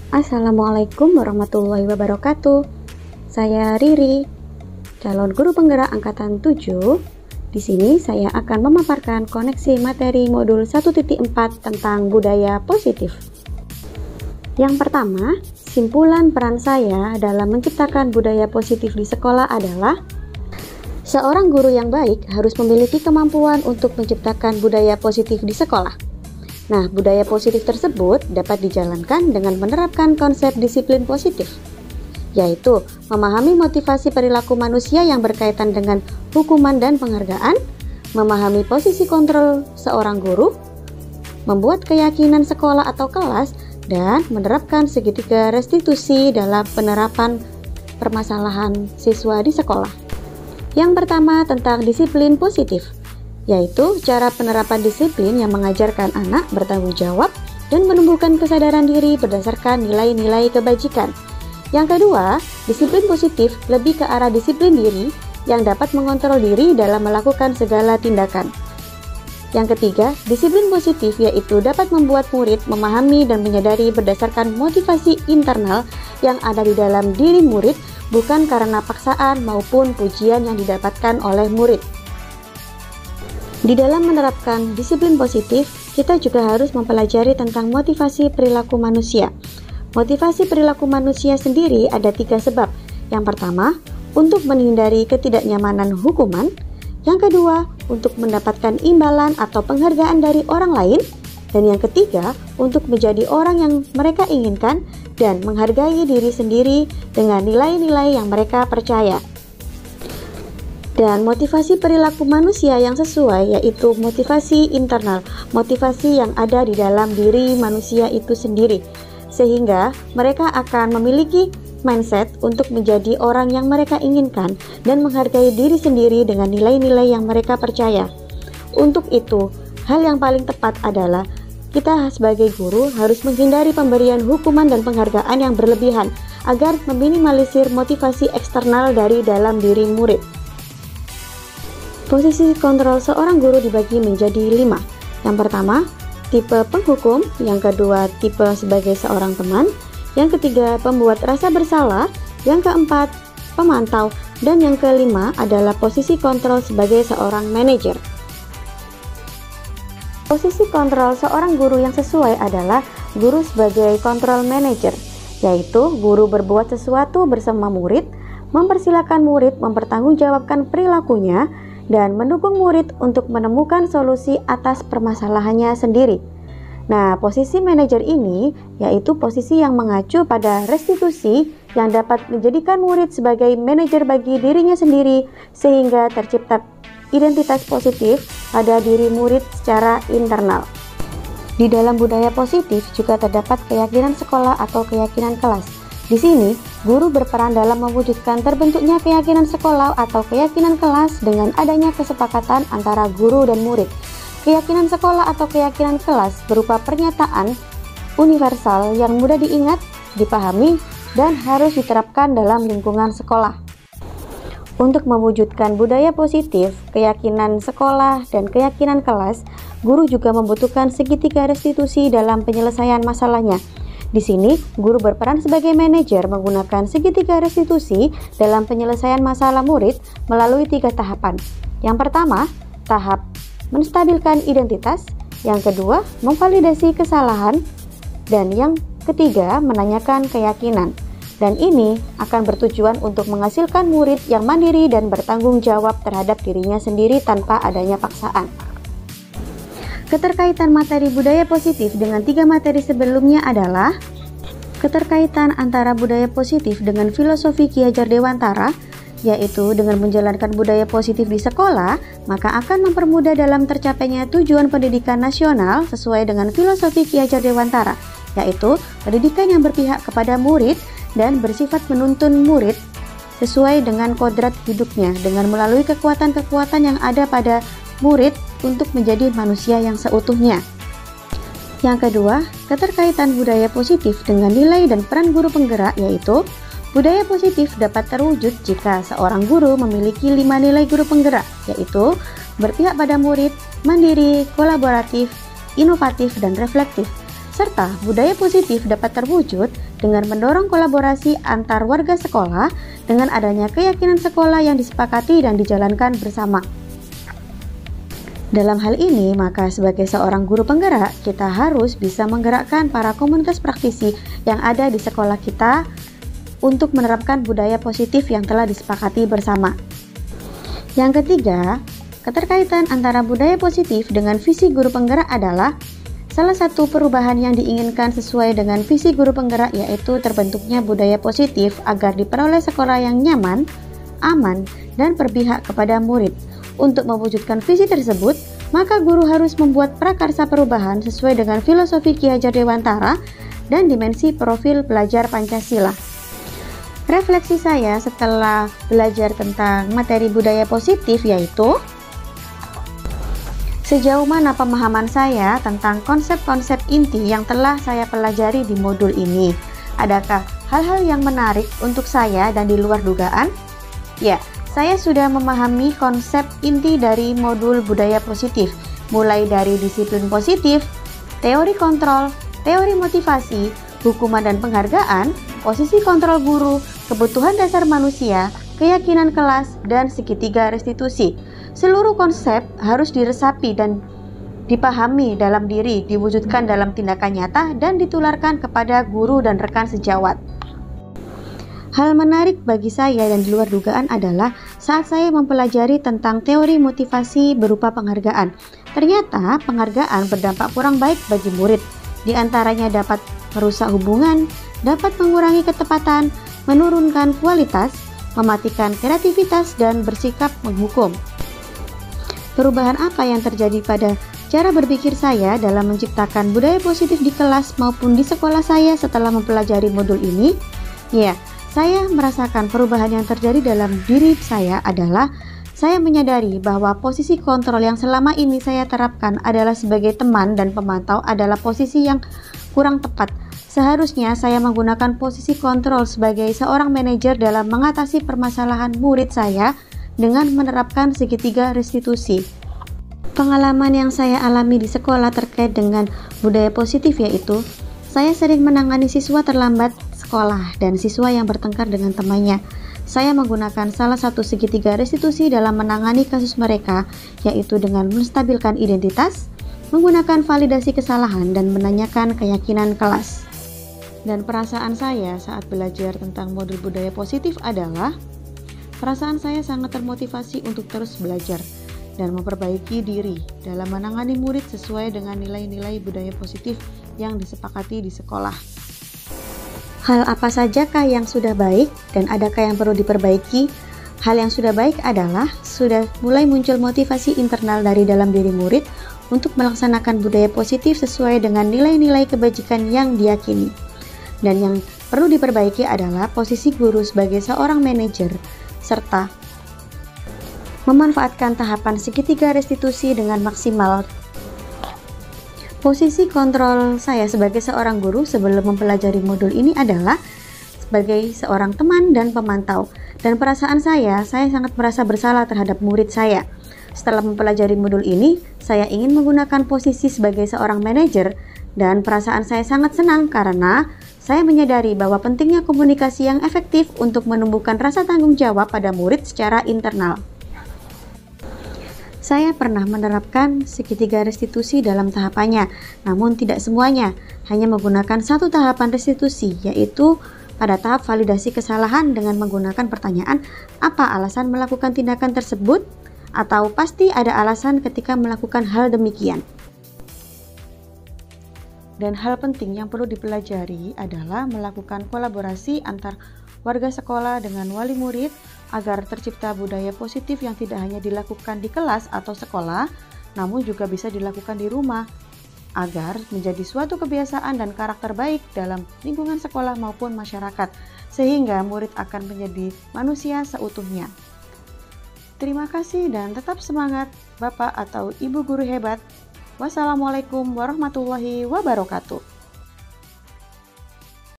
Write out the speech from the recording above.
Assalamualaikum warahmatullahi wabarakatuh. Saya Riri, calon guru penggerak angkatan 7. Di sini saya akan memaparkan koneksi materi modul 1.4 tentang budaya positif. Yang pertama, simpulan peran saya dalam menciptakan budaya positif di sekolah adalah seorang guru yang baik harus memiliki kemampuan untuk menciptakan budaya positif di sekolah. Nah, budaya positif tersebut dapat dijalankan dengan menerapkan konsep disiplin positif, yaitu memahami motivasi perilaku manusia yang berkaitan dengan hukuman dan penghargaan, memahami posisi kontrol seorang guru, membuat keyakinan sekolah atau kelas, dan menerapkan segitiga restitusi dalam penerapan permasalahan siswa di sekolah. Yang pertama tentang disiplin positif, yaitu cara penerapan disiplin yang mengajarkan anak bertanggung jawab dan menumbuhkan kesadaran diri berdasarkan nilai-nilai kebajikan. Yang kedua, disiplin positif lebih ke arah disiplin diri yang dapat mengontrol diri dalam melakukan segala tindakan. Yang ketiga, disiplin positif yaitu dapat membuat murid memahami dan menyadari berdasarkan motivasi internal yang ada di dalam diri murid, bukan karena paksaan maupun pujian yang didapatkan oleh murid. Di dalam menerapkan disiplin positif, kita juga harus mempelajari tentang motivasi perilaku manusia. Motivasi perilaku manusia sendiri ada 3 sebab. Yang pertama, untuk menghindari ketidaknyamanan hukuman. Yang kedua, untuk mendapatkan imbalan atau penghargaan dari orang lain. Dan yang ketiga, untuk menjadi orang yang mereka inginkan dan menghargai diri sendiri dengan nilai-nilai yang mereka percaya. Dan motivasi perilaku manusia yang sesuai yaitu motivasi internal, motivasi yang ada di dalam diri manusia itu sendiri, sehingga mereka akan memiliki mindset untuk menjadi orang yang mereka inginkan dan menghargai diri sendiri dengan nilai-nilai yang mereka percaya. Untuk itu, hal yang paling tepat adalah kita sebagai guru harus menghindari pemberian hukuman dan penghargaan yang berlebihan agar meminimalisir motivasi eksternal dari dalam diri murid. Posisi kontrol seorang guru dibagi menjadi 5. Yang pertama, tipe penghukum. Yang kedua, tipe sebagai seorang teman. Yang ketiga, pembuat rasa bersalah. Yang keempat, pemantau. Dan yang kelima adalah posisi kontrol sebagai seorang manajer. Posisi kontrol seorang guru yang sesuai adalah guru sebagai kontrol manajer, yaitu guru berbuat sesuatu bersama murid, mempersilahkan murid mempertanggungjawabkan perilakunya, dan mendukung murid untuk menemukan solusi atas permasalahannya sendiri. Nah, posisi manajer ini yaitu posisi yang mengacu pada restitusi yang dapat menjadikan murid sebagai manajer bagi dirinya sendiri sehingga tercipta identitas positif pada diri murid secara internal. Di dalam budaya positif juga terdapat keyakinan sekolah atau keyakinan kelas. Di sini, guru berperan dalam mewujudkan terbentuknya keyakinan sekolah atau keyakinan kelas dengan adanya kesepakatan antara guru dan murid. Keyakinan sekolah atau keyakinan kelas berupa pernyataan universal yang mudah diingat, dipahami, dan harus diterapkan dalam lingkungan sekolah. Untuk mewujudkan budaya positif, keyakinan sekolah, dan keyakinan kelas, guru juga membutuhkan segitiga restitusi dalam penyelesaian masalahnya. Di sini, guru berperan sebagai manajer menggunakan segitiga restitusi dalam penyelesaian masalah murid melalui 3 tahapan. Yang pertama, tahap menstabilkan identitas. Yang kedua, memvalidasi kesalahan. Dan yang ketiga, menanyakan keyakinan. Dan ini akan bertujuan untuk menghasilkan murid yang mandiri dan bertanggung jawab terhadap dirinya sendiri tanpa adanya paksaan. Keterkaitan materi budaya positif dengan 3 materi sebelumnya adalah keterkaitan antara budaya positif dengan filosofi Ki Hajar Dewantara, yaitu dengan menjalankan budaya positif di sekolah, maka akan mempermudah dalam tercapainya tujuan pendidikan nasional sesuai dengan filosofi Ki Hajar Dewantara, yaitu pendidikan yang berpihak kepada murid dan bersifat menuntun murid sesuai dengan kodrat hidupnya dengan melalui kekuatan-kekuatan yang ada pada murid untuk menjadi manusia yang seutuhnya. Yang kedua, keterkaitan budaya positif dengan nilai dan peran guru penggerak, yaitu budaya positif dapat terwujud jika seorang guru memiliki 5 nilai guru penggerak, yaitu berpihak pada murid, mandiri, kolaboratif, inovatif, dan reflektif. Serta budaya positif dapat terwujud dengan mendorong kolaborasi antar warga sekolah dengan adanya keyakinan sekolah yang disepakati dan dijalankan bersama. Dalam hal ini, maka sebagai seorang guru penggerak, kita harus bisa menggerakkan para komunitas praktisi yang ada di sekolah kita untuk menerapkan budaya positif yang telah disepakati bersama. Yang ketiga, keterkaitan antara budaya positif dengan visi guru penggerak adalah salah satu perubahan yang diinginkan sesuai dengan visi guru penggerak, yaitu terbentuknya budaya positif agar diperoleh sekolah yang nyaman, aman, dan berpihak kepada murid. Untuk mewujudkan visi tersebut, maka guru harus membuat prakarsa perubahan sesuai dengan filosofi Ki Hajar Dewantara dan dimensi profil belajar Pancasila. Refleksi saya setelah belajar tentang materi budaya positif yaitu sejauh mana pemahaman saya tentang konsep-konsep inti yang telah saya pelajari di modul ini? Adakah hal-hal yang menarik untuk saya dan di luar dugaan? Ya, saya sudah memahami konsep inti dari modul budaya positif, mulai dari disiplin positif, teori kontrol, teori motivasi, hukuman dan penghargaan, posisi kontrol guru, kebutuhan dasar manusia, keyakinan kelas, dan segitiga restitusi. Seluruh konsep harus diresapi dan dipahami dalam diri, diwujudkan dalam tindakan nyata, dan ditularkan kepada guru dan rekan sejawat. Hal menarik bagi saya dan di luar dugaan adalah saat saya mempelajari tentang teori motivasi berupa penghargaan. Ternyata penghargaan berdampak kurang baik bagi murid. Di antaranya dapat merusak hubungan, dapat mengurangi ketepatan, menurunkan kualitas, mematikan kreativitas, dan bersikap menghukum. Perubahan apa yang terjadi pada cara berpikir saya dalam menciptakan budaya positif di kelas maupun di sekolah saya setelah mempelajari modul ini? Ya, saya merasakan perubahan yang terjadi dalam diri saya adalah saya menyadari bahwa posisi kontrol yang selama ini saya terapkan adalah sebagai teman dan pemantau adalah posisi yang kurang tepat. Seharusnya saya menggunakan posisi kontrol sebagai seorang manajer dalam mengatasi permasalahan murid saya dengan menerapkan segitiga restitusi. Pengalaman yang saya alami di sekolah terkait dengan budaya positif yaitu saya sering menangani siswa terlambat sekolah dan siswa yang bertengkar dengan temannya. Saya menggunakan salah satu segitiga restitusi dalam menangani kasus mereka, yaitu dengan menstabilkan identitas, menggunakan validasi kesalahan, dan menanyakan keyakinan kelas. Dan perasaan saya saat belajar tentang modul budaya positif adalah perasaan saya sangat termotivasi untuk terus belajar dan memperbaiki diri dalam menangani murid sesuai dengan nilai-nilai budaya positif yang disepakati di sekolah. Hal apa sajakah yang sudah baik dan adakah yang perlu diperbaiki? Hal yang sudah baik adalah sudah mulai muncul motivasi internal dari dalam diri murid untuk melaksanakan budaya positif sesuai dengan nilai-nilai kebajikan yang diyakini. Dan yang perlu diperbaiki adalah posisi guru sebagai seorang manajer, serta memanfaatkan tahapan segitiga restitusi dengan maksimal. Posisi kontrol saya sebagai seorang guru sebelum mempelajari modul ini adalah sebagai seorang teman dan pemantau. Dan perasaan saya sangat merasa bersalah terhadap murid saya. Setelah mempelajari modul ini, saya ingin menggunakan posisi sebagai seorang manajer dan perasaan saya sangat senang karena saya menyadari bahwa pentingnya komunikasi yang efektif untuk menumbuhkan rasa tanggung jawab pada murid secara internal. Saya pernah menerapkan segitiga restitusi dalam tahapannya, namun tidak semuanya, hanya menggunakan satu tahapan restitusi, yaitu pada tahap validasi kesalahan dengan menggunakan pertanyaan, apa alasan melakukan tindakan tersebut? Atau pasti ada alasan ketika melakukan hal demikian. Dan hal penting yang perlu dipelajari adalah melakukan kolaborasi antar warga sekolah dengan wali murid agar tercipta budaya positif yang tidak hanya dilakukan di kelas atau sekolah, namun juga bisa dilakukan di rumah agar menjadi suatu kebiasaan dan karakter baik dalam lingkungan sekolah maupun masyarakat, sehingga murid akan menjadi manusia seutuhnya. Terima kasih dan tetap semangat Bapak atau Ibu guru hebat. Wassalamualaikum warahmatullahi wabarakatuh.